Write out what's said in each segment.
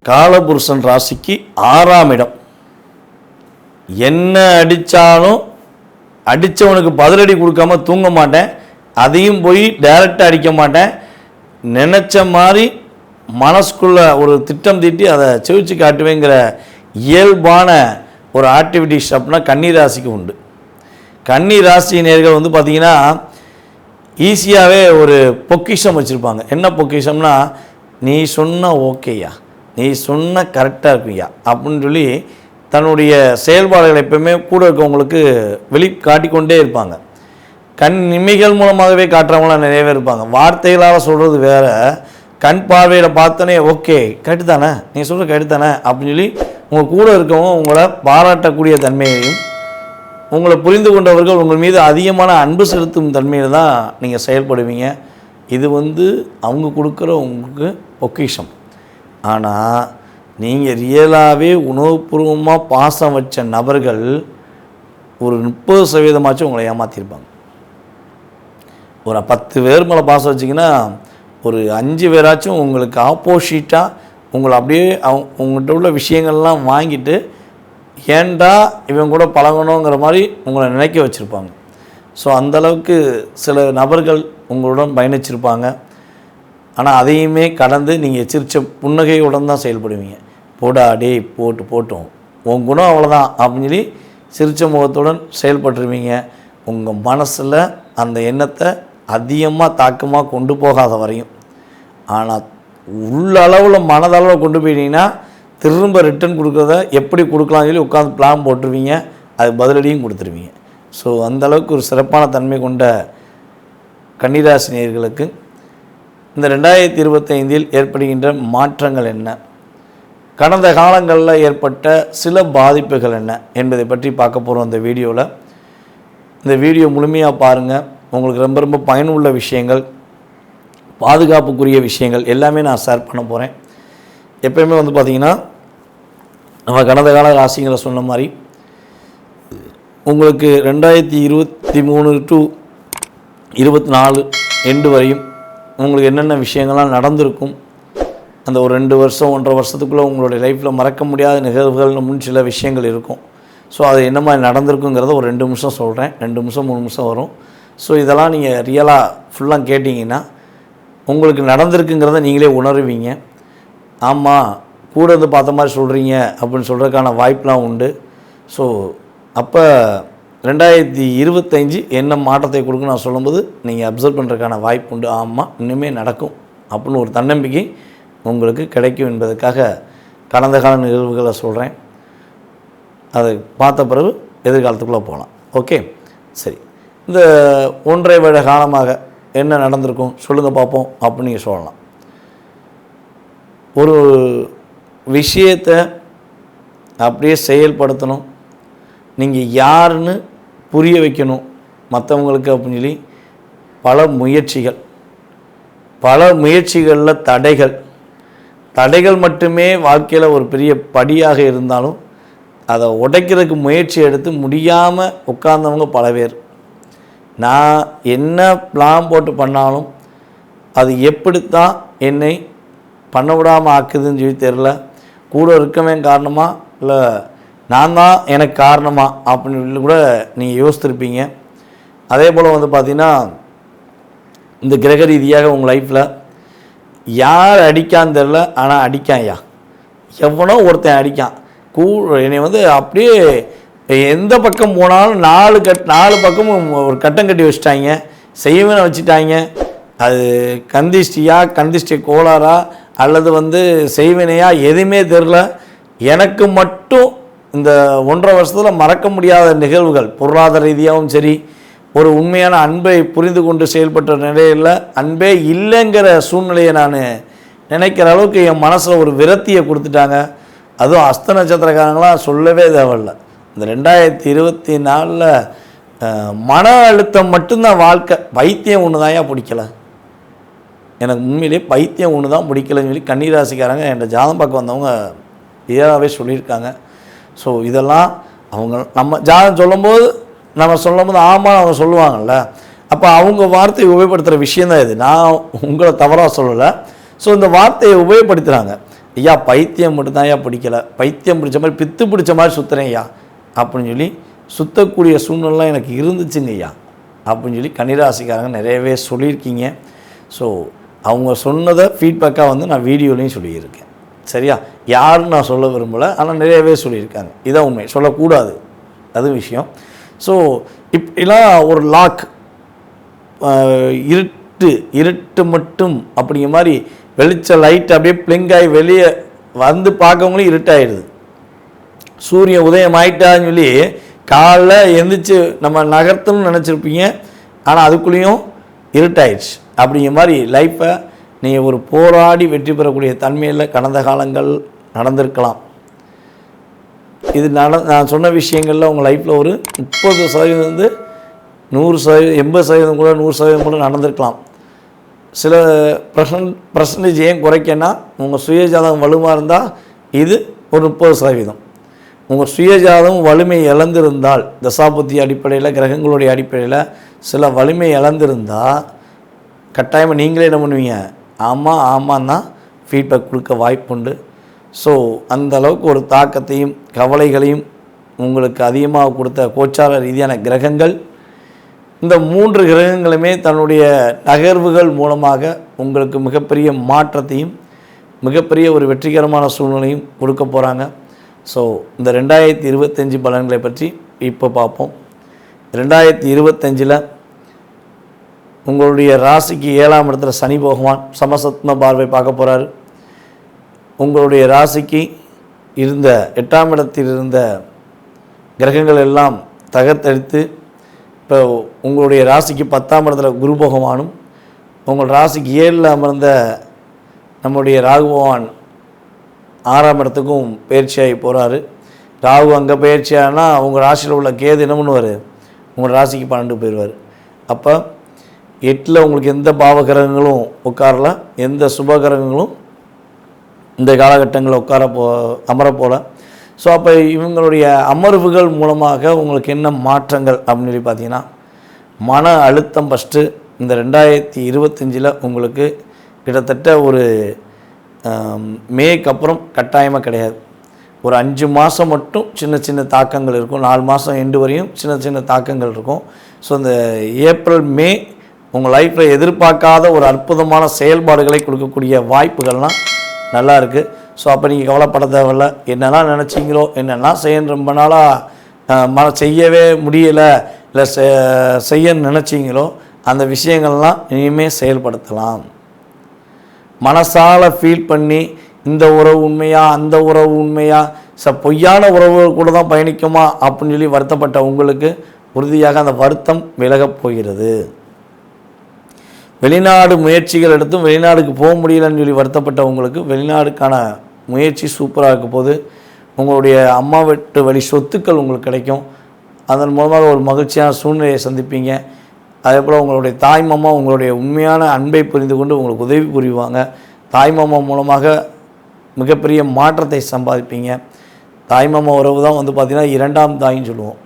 காலபுருஷன் ராசிக்கு 6ஆம் இடம். என்ன அடித்தாலும் அடித்தவனுக்கு பதிலடி கொடுக்காம தூங்க மாட்டேன், அதையும் போய் டைரெக்டாக அடிக்க மாட்டேன். நினச்ச மாதிரி மனசுக்குள்ளே ஒரு திட்டம் தீட்டி அதை செவிச்சு காட்டுவேங்கிற இயல்பான ஒரு ஆக்டிவிட்டிஸ் அப்படின்னா கன்னி ராசிக்கு உண்டு. கன்னி ராசி நேர்கள் வந்து பார்த்திங்கன்னா ஈஸியாகவே ஒரு பொக்கிஷம் வச்சுருப்பாங்க. என்ன பொக்கிஷம்னா, நீ சொன்ன ஓகேயா, நீ சொன்ன கரெக்டாக இருக்குயா அப்படின்னு சொல்லி தன்னுடைய செயல்பாடுகளை எப்பவுமே கூட இருக்கவங்களுக்கு வெளிக்காட்டிக்கொண்டே இருப்பாங்க. கண் இமைகள் மூலமாகவே காட்டுறவங்களாம் நிறைய பேர் இருப்பாங்க. வார்த்தைகளால் சொல்கிறது வேறு, கண் பார்வையில் பார்த்தோன்னே ஓகே கரெக்டு தானே, நீ சொல்கிற கரெக்டு தானே அப்படின்னு சொல்லி உங்கள் கூட இருக்கவங்க உங்களை பாராட்டக்கூடிய தன்மையையும், உங்களை புரிந்து கொண்டவர்கள் உங்கள் மீது அதிகமான அன்பு செலுத்தும் தன்மையில் தான் நீங்கள் செயல்படுவீங்க. இது அவங்க கொடுக்குற உங்களுக்கு பொக்கிஷம். ஆனால் நீங்கள் ரியலாகவே உணவுபூர்வமாக பாசம் வச்ச நபர்கள் ஒரு 30% உங்களை ஏமாற்றிருப்பாங்க. ஒரு 10 பேர் மேலே பாசம் வச்சிங்கன்னா ஒரு 5 பேராச்சும் உங்களுக்கு ஆப்போசிட்டாக உங்களை அப்படியே உங்கள்கிட்ட உள்ள விஷயங்கள்லாம் வாங்கிட்டு ஏன்டா இவன் கூட பழகணுங்கிற மாதிரி உங்களை நினைக்க வச்சுருப்பாங்க. ஸோ அந்தளவுக்கு சில நபர்கள் உங்களுடன் பயணிச்சிருப்பாங்க. ஆனால் அதையுமே கடந்து நீங்கள் சிரிச்ச புன்னகையுடன் தான் செயல்படுவீங்க. போடா டே போட்டோம் உன் குணம் அவ்வளோதான் அப்படின்னு சொல்லி சிரிச்ச முகத்துடன் செயல்பட்டுருவீங்க. உங்கள் மனசில் அந்த எண்ணத்தை அதிகமாக தாக்கமாக கொண்டு போகாத வரையும். ஆனால் உள்ளளவில் மனதளவில் கொண்டு போயிட்டீங்கன்னா திரும்ப ரிட்டன் கொடுக்குறத எப்படி கொடுக்கலாம்னு சொல்லி உட்காந்து பிளான் போட்டுருவீங்க, அது பதிலடியும் கொடுத்துருவீங்க. ஸோ அந்தளவுக்கு ஒரு சிறப்பான தன்மை கொண்ட கன்னிராசி நேயர்களுக்கு இந்த 2025 ஏற்படுகின்ற மாற்றங்கள் என்ன, கடந்த காலங்களில் ஏற்பட்ட சில பாதிப்புகள் என்ன என்பதை பற்றி பார்க்க போகிறோம் இந்த வீடியோவில். இந்த வீடியோ முழுமையாக பாருங்கள். உங்களுக்கு ரொம்ப ரொம்ப பயனுள்ள விஷயங்கள், பாதுகாப்புக்குரிய விஷயங்கள் எல்லாமே நான் ஷேர் பண்ண போகிறேன். எப்பயுமே பார்த்திங்கன்னா நம்ம கடந்த கால ராசிகளை சொன்ன மாதிரி உங்களுக்கு 2023 to 24 எண்டு வரையும் உங்களுக்கு என்னென்ன விஷயங்கள்லாம் நடந்திருக்கும், அந்த ஒரு 2 வருஷம் 1.5 வருஷத்துக்குள்ளே உங்களுடைய லைஃப்பில் மறக்க முடியாத நிகழ்வுகள்னு முன் சில விஷயங்கள் இருக்கும். ஸோ அது என்ன மாதிரி நடந்திருக்குங்கிறத ஒரு 2 நிமிஷம் சொல்கிறேன். 2 நிமிஷம் 3 நிமிஷம் வரும். ஸோ இதெல்லாம் நீங்கள் ரியலாக ஃபுல்லாக கேட்டிங்கன்னா உங்களுக்கு நடந்திருக்குங்கிறத நீங்களே உணருவீங்க. ஆமாம் கூட பார்த்த மாதிரி சொல்கிறீங்க அப்படின்னு சொல்கிறதுக்கான வாய்ப்பெலாம் உண்டு. ஸோ அப்போ 2025 என்ன மாற்றத்தை கொடுக்கும் நான் சொல்லும்போது நீங்கள் அப்சர்வ் பண்ணுறதுக்கான வாய்ப்பு உண்டு. ஆமாம் இன்னுமே நடக்கும் அப்படின்னு ஒரு தன்னம்பிக்கை உங்களுக்கு கிடைக்கும் என்பதற்காக கடந்த கால நிகழ்வுகளை சொல்கிறேன். அதை பார்த்த பிறகு எதிர்காலத்துக்குள்ளே போகலாம். ஓகே சரி, இந்த 1.5 வருட காலமாக என்ன நடந்திருக்கும் சொல்லுங்கள் பார்ப்போம் அப்படின்னு நீங்கள் சொல்லலாம். ஒரு விஷயத்தை அப்படியே செயல்படுத்தணும், நீங்கள் யாருன்னு புரிய வைக்கணும் மற்றவங்களுக்கு அப்படின்னு சொல்லி பல முயற்சிகளில் தடைகள் மட்டுமே வாழ்க்கையில் ஒரு பெரிய படியாக இருந்தாலும் அதை உடைக்கிறதுக்கு முயற்சி எடுத்து முடியாமல் உட்கார்ந்தவங்க பல பேர். நான் என்ன பிளான் போட்டு பண்ணாலும் அது எப்படித்தான் என்னை பண்ண விடாமல் ஆக்குதுன்னு சொல்லி தெரில. கூட இருக்கவே காரணமா இல்லை நான் தான் எனக்கு காரணமா அப்படின்னு கூட நீங்கள் யோசித்திருப்பீங்க. அதே போல் பார்த்திங்கன்னா இந்த கிரக ரீதியாக உங்கள் லைஃப்பில் யார் அடிக்கான்னு தெரில, ஆனால் அடிக்கான்யா, எவனோ ஒருத்தன் அடிக்கான். என்னை அப்படியே எந்த பக்கம் போனாலும் 4 பக்கமும் ஒரு கட்டம் கட்டி வச்சுட்டாங்க, செய்வனை வச்சுட்டாங்க. அது கந்திஷ்டி கோளாறா அல்லது செய்வினையா எதுவுமே தெரில. எனக்கு மட்டும் இந்த 1.5 வருஷத்தில் மறக்க முடியாத நிகழ்வுகள், பொருளாதார ரீதியாகவும் சரி, ஒரு உண்மையான அன்பை புரிந்து கொண்டு செயல்பட்ட நிலையில் அன்பே இல்லைங்கிற சூழ்நிலையை நான் நினைக்கிற அளவுக்கு என் மனசில் ஒரு விரத்தியை கொடுத்துட்டாங்க. அதுவும் அஸ்த நட்சத்திரக்காரங்களாம் சொல்லவே தேவையில்லை. இந்த 2024 மன அழுத்தம் மட்டும்தான் வாழ்க்கை. பைத்தியம் ஒன்று தான் பிடிக்கலை எனக்கு, உண்மையிலே பைத்தியம் ஒன்று தான் பிடிக்கலைன்னு சொல்லி கன்னிராசிக்காரங்க என் ஜாதகம் பார்க்க வந்தவங்க இயலாகவே சொல்லியிருக்காங்க. ஸோ இதெல்லாம் அவங்க நம்ம ஜாதகம் சொல்லும்போது ஆமாம் அவங்க சொல்லுவாங்கள்ல, அப்போ அவங்க வார்த்தையை உபயோகப்படுத்துகிற விஷயந்தான் இது. நான் உங்களை தவறாக சொல்லலை. ஸோ இந்த வார்த்தையை உபயோகப்படுத்துகிறாங்க. ஐயா பைத்தியம் மட்டும்தான் ஐயா பிடிக்கலை, பைத்தியம் பிடிச்ச மாதிரி பித்து பிடிச்ச மாதிரி சுற்றுறேன் ஐயா அப்படின்னு சொல்லி சுற்றக்கூடிய சூழ்நிலாம் எனக்கு இருந்துச்சுங்க ஐயா அப்படின்னு சொல்லி கன்னிராசிக்காரங்க நிறையவே சொல்லியிருக்கீங்க. ஸோ அவங்க சொன்னதை ஃபீட்பேக்காக வந்து நான் வீடியோலையும் சொல்லியிருக்கேன். சரியா, யாருன்னு நான் சொல்ல விரும்பலை, ஆனால் நிறையவே சொல்லியிருக்காங்க. இதான் உண்மை, சொல்லக்கூடாது அது விஷயம். ஸோ இப்படிலாம் ஒரு லாக், இருட்டு மட்டும் அப்படிங்கிற மாதிரி வெளிச்ச லைட் அப்படியே பிளிங்காகி வெளியே வந்து பார்க்கவங்களும் இருட்டாயிடுது. சூரிய உதயம் ஆயிட்டான்னு சொல்லி காலைல எந்திரிச்சு நம்ம நகர்த்தணும்னு நினச்சிருப்பீங்க, ஆனால் அதுக்குள்ளேயும் இருட்டாயிடுச்சு. அப்படிங்கிற மாதிரி லைஃப்பை நீங்கள் ஒரு போராடி வெற்றி பெறக்கூடிய தன்மையில் கடந்த காலங்கள் நடந்திருக்கலாம். இது நான் சொன்ன விஷயங்களில் உங்கள் லைஃப்பில் ஒரு 30% 100%, 80% கூட 100% கூட நடந்திருக்கலாம். சில பர்சன்டேஜ் ஏன் குறைக்கன்னா, உங்கள் சுயஜாதகம் வலுவாக இருந்தால் இது ஒரு 30%. உங்கள் சுயஜாதகம் வலிமை இழந்திருந்தால், தசாபுத்தி அடிப்படையில் கிரகங்களுடைய அடிப்படையில் சில வலிமை இழந்திருந்தால் கட்டாயமாக நீங்களே என்ன பண்ணுவீங்க, ஆமாம் தான் ஃபீட்பேக் கொடுக்க வாய்ப்புண்டு. ஸோ அந்த அளவுக்கு ஒரு தாக்கத்தையும் கவலைகளையும் உங்களுக்கு அதிகமாக கொடுத்த கோச்சார ரீதியான கிரகங்கள், இந்த 3 கிரகங்களுமே தன்னுடைய நகர்வுகள் மூலமாக உங்களுக்கு மிகப்பெரிய மாற்றத்தையும் மிகப்பெரிய ஒரு வெற்றிகரமான சூழ்நிலையும் கொடுக்க போகிறாங்க. ஸோ இந்த 2025 பலன்களை பற்றி இப்போ பார்ப்போம். 2025 உங்களுடைய ராசிக்கு 7ஆம் இடத்துல சனி பகவான் சமசத்ம பார்வை பார்க்க போகிறாரு. உங்களுடைய ராசிக்கு இருந்த 8ஆம் இடத்தில் இருந்த கிரகங்கள் எல்லாம் தகர்த்தெடுத்து இப்போ உங்களுடைய ராசிக்கு 10ஆம் இடத்துல குரு பகவானும், உங்கள் ராசிக்கு 7ல் அமர்ந்த நம்முடைய ராகு பகவான் 6ஆம் இடத்துக்கும் பயிற்சியாகி போகிறாரு. ராகு அங்கே பயிற்சியானா உங்கள் ராசியில் உள்ள கேது என்ன பண்ணுவார், உங்கள் ராசிக்கு 12 போயிடுவார். அப்போ 8ல் உங்களுக்கு எந்த பாவகிரகங்களும் உட்காரல, எந்த சுபகிரகங்களும் இந்த காலகட்டங்களில் அமர போல. ஸோ அப்போ இவங்களுடைய அமர்வுகள் மூலமாக உங்களுக்கு என்ன மாற்றங்கள் அப்படின்னு சொல்லி பார்த்தீங்கன்னா, மன அழுத்தம் ஃபஸ்ட்டு இந்த 2025 உங்களுக்கு கிட்டத்தட்ட ஒரு மேக்கு அப்புறம் கட்டாயமாக கிடையாது. ஒரு 5 மாதம் மட்டும் சின்ன சின்ன தாக்கங்கள் இருக்கும், 4 மாதம் எண்டு வரையும் சின்ன சின்ன தாக்கங்கள் இருக்கும். ஸோ இந்த ஏப்ரல் மே உங்கள் லைஃப்பில் எதிர்பார்க்காத ஒரு அற்புதமான செயல்பாடுகளை கொடுக்கக்கூடிய வாய்ப்புகள்லாம் நல்லா இருக்குது. ஸோ அப்போ நீங்கள் கவலைப்பட தேவையில்ல. என்னெல்லாம் நினச்சிங்களோ, என்னெல்லாம் செய்ய ரொம்ப நாளாக செய்யவே முடியலை, இல்லை செய்ய நினச்சிங்களோ அந்த விஷயங்கள்லாம் இனிமேல் செயல்படுத்தலாம். மனசால் ஃபீல் பண்ணி இந்த உறவு உண்மையா, அந்த உறவு உண்மையா, பொய்யான உறவுகள் கூட தான் பயணிக்குமா அப்படின்னு சொல்லி வருத்தப்பட்ட உங்களுக்கு உறுதியாக அந்த வருத்தம் விலகப் போகிறது. வெளிநாடு முயற்சிகள் எடுத்தும் வெளிநாடுக்கு போக முடியலன்னு சொல்லி வருத்தப்பட்ட உங்களுக்கு வெளிநாடுக்கான முயற்சி சூப்பராக இருக்க போது. உங்களுடைய அம்மா வீட்டு வழி சொத்துக்கள் உங்களுக்கு கிடைக்கும். அதன் மூலமாக ஒரு மகிழ்ச்சியான சூழ்நிலையை சந்திப்பீங்க. அதே போல் உங்களுடைய தாய்மாமா உங்களுடைய உண்மையான அன்பை புரிந்து கொண்டு உங்களுக்கு உதவி புரிவாங்க. தாய்மாமா மூலமாக மிகப்பெரிய மாற்றத்தை சம்பாதிப்பீங்க. தாய்மாமா உறவு தான் வந்து பார்த்திங்கன்னா 2ஆம் தாயின்னு சொல்லுவோம்.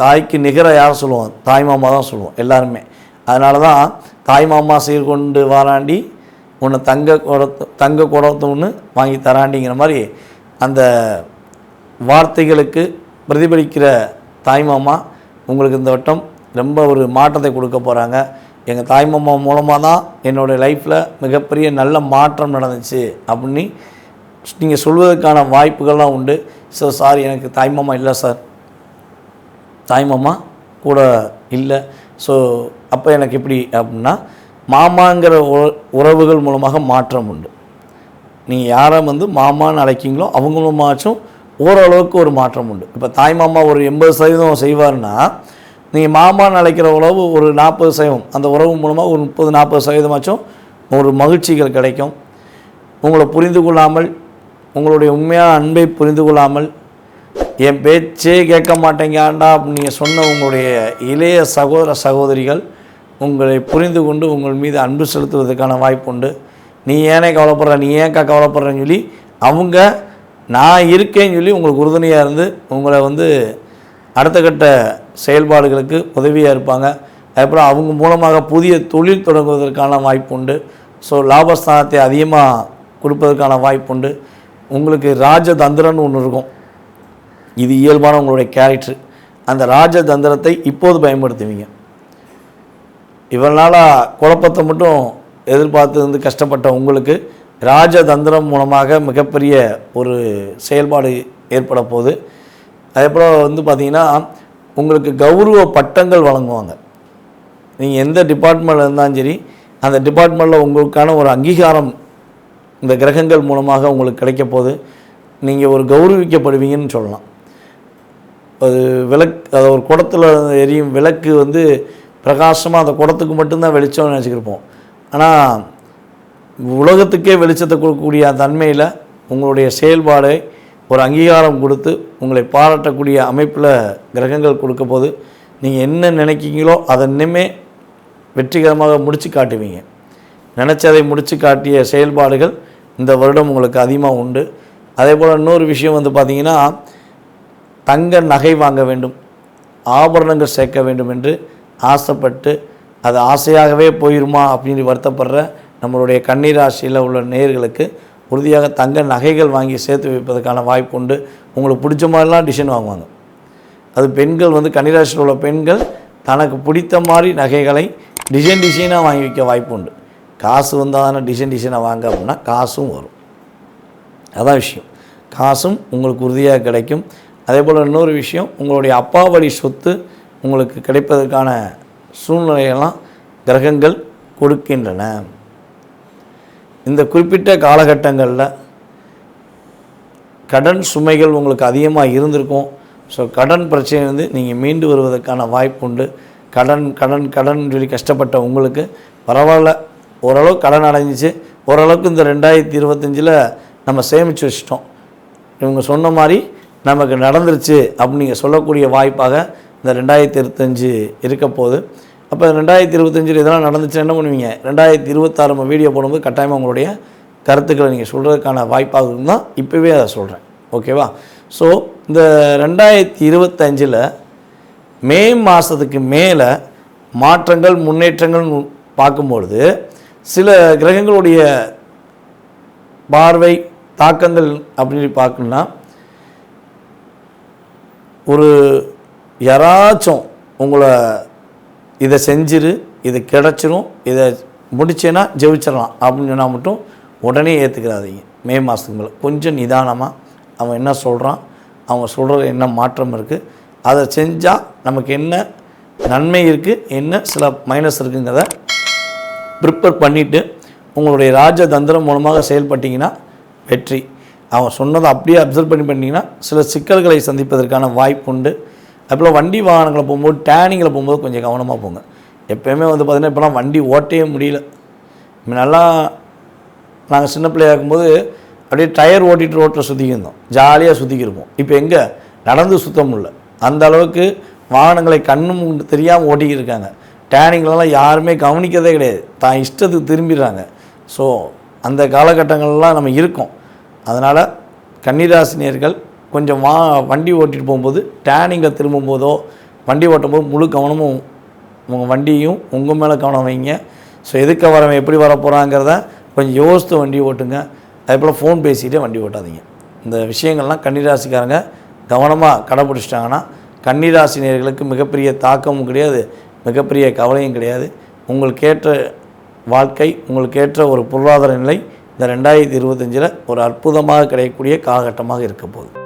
தாய்க்கு நிகராக யார் சொல்லுவோம், தாய்மாமா தான் சொல்லுவோம் எல்லாருமே. அதனால தான் தாய்மாமா சீர்கொண்டு வாராண்டி உன்னை தங்க குடத்தை ஒன்று வாங்கி தராண்டிங்கிற மாதிரி அந்த வார்த்தைகளுக்கு பிரதிபலிக்கிற தாய்மாமா உங்களுக்கு இந்த வட்டம் ரொம்ப ஒரு மாற்றத்தை கொடுக்க போகிறாங்க. எங்கள் தாய்மாமா மூலமாக தான் என்னுடைய லைஃப்பில் மிகப்பெரிய நல்ல மாற்றம் நடந்துச்சு அப்படின்னு நீங்கள் சொல்வதற்கான வாய்ப்புகள்லாம் உண்டு. ஸோ சார் எனக்கு தாய்மாமா இல்லை சார், தாய்மாமா கூட இல்லை. ஸோ அப்போ எனக்கு எப்படி அப்படின்னா, மாமாங்கிற உறவுகள் மூலமாக மாற்றம் உண்டு. நீங்கள் யாரை வந்து மாமான்னு அழைக்கிங்களோ அவங்க மூலமாச்சும் ஓரளவுக்கு ஒரு மாற்றம் உண்டு. இப்போ தாய்மாமா ஒரு 80% செய்வார்னா, நீங்கள் மாமான்னு அழைக்கிற உறவு ஒரு 40%, அந்த உறவு மூலமாக ஒரு 30-40% ஒரு மகிழ்ச்சிகள் கிடைக்கும். உங்களை புரிந்து கொள்ளாமல், உங்களுடைய உண்மையான அன்பை புரிந்து கொள்ளாமல், என் பேச்சே கேட்க மாட்டேங்காண்டா அப்படின்னு நீங்கள் சொன்ன உங்களுடைய இளைய சகோதர சகோதரிகள் உங்களை புரிந்து கொண்டு உங்கள் மீது அன்பு செலுத்துவதற்கான வாய்ப்பு உண்டு. நீ ஏனே கவலைப்படுற, நீ ஏன்க்கா கவலைப்படுறேன்னு சொல்லி அவங்க நான் இருக்கேன்னு சொல்லி உங்களுக்கு உறுதுணையாக இருந்து உங்களை வந்து அடுத்த கட்ட செயல்பாடுகளுக்கு உதவியாக இருப்பாங்க. அதுக்கப்புறம் அவங்க மூலமாக புதிய தொழில் தொடங்குவதற்கான வாய்ப்பு உண்டு. ஸோ லாபஸ்தானத்தை அதிகமாக கொடுப்பதற்கான வாய்ப்புண்டு. உங்களுக்கு ராஜதந்திரம்னு ஒன்று இருக்கும், இது இயல்பான உங்களுடைய கேரக்டர். அந்த ராஜதந்திரத்தை இப்போது பயன்படுத்துவீங்க. இவ்வளவு நாளாக குழப்பத்தை மட்டும் எதிர்பார்த்து கஷ்டப்பட்ட உங்களுக்கு ராஜதந்திரம் மூலமாக மிகப்பெரிய ஒரு செயல்பாடு ஏற்பட போகுது. அதே போல் பார்த்திங்கன்னா உங்களுக்கு கௌரவ பட்டங்கள் வழங்குவாங்க. நீங்கள் எந்த டிபார்ட்மெண்ட்டில் இருந்தாலும் சரி, அந்த டிபார்ட்மெண்ட்டில் உங்களுக்கான ஒரு அங்கீகாரம் இந்த கிரகங்கள் மூலமாக உங்களுக்கு கிடைக்க போகுது. நீங்கள் ஒரு கௌரவிக்கப்படுவீங்கன்னு சொல்லலாம். அது அது ஒரு குடத்தில் எரியும் விளக்கு பிரகாசமாக அந்த குடத்துக்கு மட்டும்தான் வெளிச்சம்னு நினச்சிக்கிருப்போம். ஆனால் உலகத்துக்கே வெளிச்சத்தை கொடுக்கக்கூடிய தன்மையில் உங்களுடைய செயல்பாடை ஒரு அங்கீகாரம் கொடுத்து உங்களை பாராட்டக்கூடிய அமைப்பில் கிரகங்கள் கொடுக்க போது நீங்கள் என்ன நினைக்கிங்களோ அதை இன்னுமே வெற்றிகரமாக முடித்து காட்டுவீங்க. நினச்சதை முடித்து காட்டிய செயல்பாடுகள் இந்த வருடம் உங்களுக்கு அதிகமாக உண்டு. அதே போல் இன்னொரு விஷயம் பார்த்திங்கன்னா, தங்க நகை வாங்க வேண்டும், ஆபரணங்கள் சேர்க்க வேண்டும் என்று ஆசைப்பட்டு அது ஆசையாகவே போயிருமா அப்படின்னு வருத்தப்படுற நம்மளுடைய கன்னி ராசியில் உள்ள நேயர்களுக்கு உறுதியாக தங்க நகைகள் வாங்கி சேர்த்து வைப்பதற்கான வாய்ப்பு உண்டு. உங்களுக்கு பிடிச்ச மாதிரிலாம் டிசைன் வாங்குவாங்க. அது பெண்கள் கன்னி ராசியில் உள்ள பெண்கள் தனக்கு பிடித்த மாதிரி நகைகளை டிசைனாக வாங்கி வைக்க வாய்ப்பு உண்டு. காசு வந்தால் தானே டிசைனாக வாங்க அப்படின்னா காசும் வரும். அதான் விஷயம். காசும் உங்களுக்கு உறுதியாக கிடைக்கும். அதே போல் இன்னொரு விஷயம், உங்களுடைய அப்பா வழி சொத்து உங்களுக்கு கிடைப்பதற்கான சூழ்நிலையெல்லாம் கிரகங்கள் கொடுக்கின்றன. இந்த குறிப்பிட்ட காலகட்டங்களில் கடன் சுமைகள் உங்களுக்கு அதிகமாக இருந்திருக்கும். ஸோ கடன் பிரச்சனை நீங்கள் மீண்டு வருவதற்கான வாய்ப்பு உண்டு. கடன் சொல்லி கஷ்டப்பட்ட உங்களுக்கு பரவாயில்ல, ஓரளவுக்கு கடன் அடைஞ்சிச்சு. ஓரளவுக்கு இந்த 2025 நம்ம சேமித்து வச்சிட்டோம், இவங்க சொன்ன மாதிரி நமக்கு நடந்துருச்சு அப்படின்னு நீங்கள் சொல்லக்கூடிய வாய்ப்பாக இந்த 2025 இருக்க போகுது. அப்போ 2025 இதெல்லாம் நடந்துச்சுன்னா என்ன பண்ணுவீங்க? 2026 நம்ம வீடியோ போடும்போது கட்டாயமாக உங்களுடைய கருத்துக்களை நீங்கள் சொல்கிறதுக்கான வாய்ப்பாக இருந்தால் இப்போவே அதை சொல்கிறேன். ஓகேவா? ஸோ இந்த 2025 மே மாதத்துக்கு மேலே மாற்றங்கள் முன்னேற்றங்கள் பார்க்கும்பொழுது சில கிரகங்களுடைய பார்வை தாக்கங்கள் அப்படின்னு பார்க்கணுன்னா, ஒரு யாராச்சும் உங்களை இதை செஞ்சிரு, இது கிடச்சிரும், இதை முடிச்சேன்னா ஜெயிச்சிடலாம் அப்படின்னு சொன்னால் மட்டும் உடனே ஏற்றுக்கிறாதீங்க. மே மாதத்துக்கு மேலே கொஞ்சம் நிதானமாக அவன் என்ன சொல்கிறான், அவங்க சொல்கிறது என்ன மாற்றம் இருக்குது, அதை செஞ்சால் நமக்கு என்ன நன்மை இருக்குது, என்ன சில மைனஸ் இருக்குங்கிறத ப்ரிப்பேர் பண்ணிவிட்டு உங்களுடைய ராஜதந்திரம் மூலமாக செயல்பட்டிங்கன்னா வெற்றி. அவன் சொன்னதை அப்படியே அப்சர்வ் பண்ணிங்கன்னா சில சிக்கல்களை சந்திப்பதற்கான வாய்ப்பு உண்டு. அதுபோல் வண்டி வாகனங்களை போகும்போது டேனிங்கில் போகும்போது கொஞ்சம் கவனமாக போங்க. எப்போயுமே பார்த்திங்கன்னா இப்போலாம் வண்டி ஓட்டவே முடியல. நல்லா நாங்கள் சின்ன பிள்ளையாக இருக்கும்போது அப்படியே டயர் ஓட்டிகிட்டு ரோட்டில் சுற்றிக்கிருந்தோம், ஜாலியாக சுற்றிக்கிருப்போம். இப்போ எங்கே நடந்து சுத்த முடியல, அந்த அளவுக்கு வாகனங்களை கண்ணும் தெரியாமல் ஓட்டிக்கிட்டு இருக்காங்க. டேனிங்லலாம் யாருமே கவனிக்கிறதே கிடையாது, தான் இஷ்டத்துக்கு திரும்பிடுறாங்க. ஸோ அந்த காலகட்டங்கள்லாம் நம்ம இருக்கோம். அதனால் கன்னிராசினியர்கள் கொஞ்சம் வண்டி ஓட்டிகிட்டு போகும்போது டேனிங்கில் திரும்பும்போதோ வண்டி ஓட்டும்போது முழு கவனமும் உங்கள் வண்டியும் உங்கள் மேலே கவனம் வைங்க. ஸோ எதுக்கு வரவன் எப்படி வர போகிறாங்கிறத கொஞ்சம் யோசித்து வண்டி ஓட்டுங்க. அதே போல் ஃபோன் பேசிகிட்டே வண்டி ஓட்டாதீங்க. இந்த விஷயங்கள்லாம் கன்னிராசிக்காரங்க கவனமாக கடைப்பிடிச்சிட்டாங்கன்னா கன்னிராசினியர்களுக்கு மிகப்பெரிய தாக்கமும் கிடையாது, மிகப்பெரிய கவலையும் கிடையாது. உங்களுக்கேற்ற வாழ்க்கை, உங்களுக்கேற்ற ஒரு பொருளாதார நிலை இந்த 2025 ஒரு அற்புதமாக கிடைக்கக்கூடிய காலகட்டமாக இருக்க போகுது.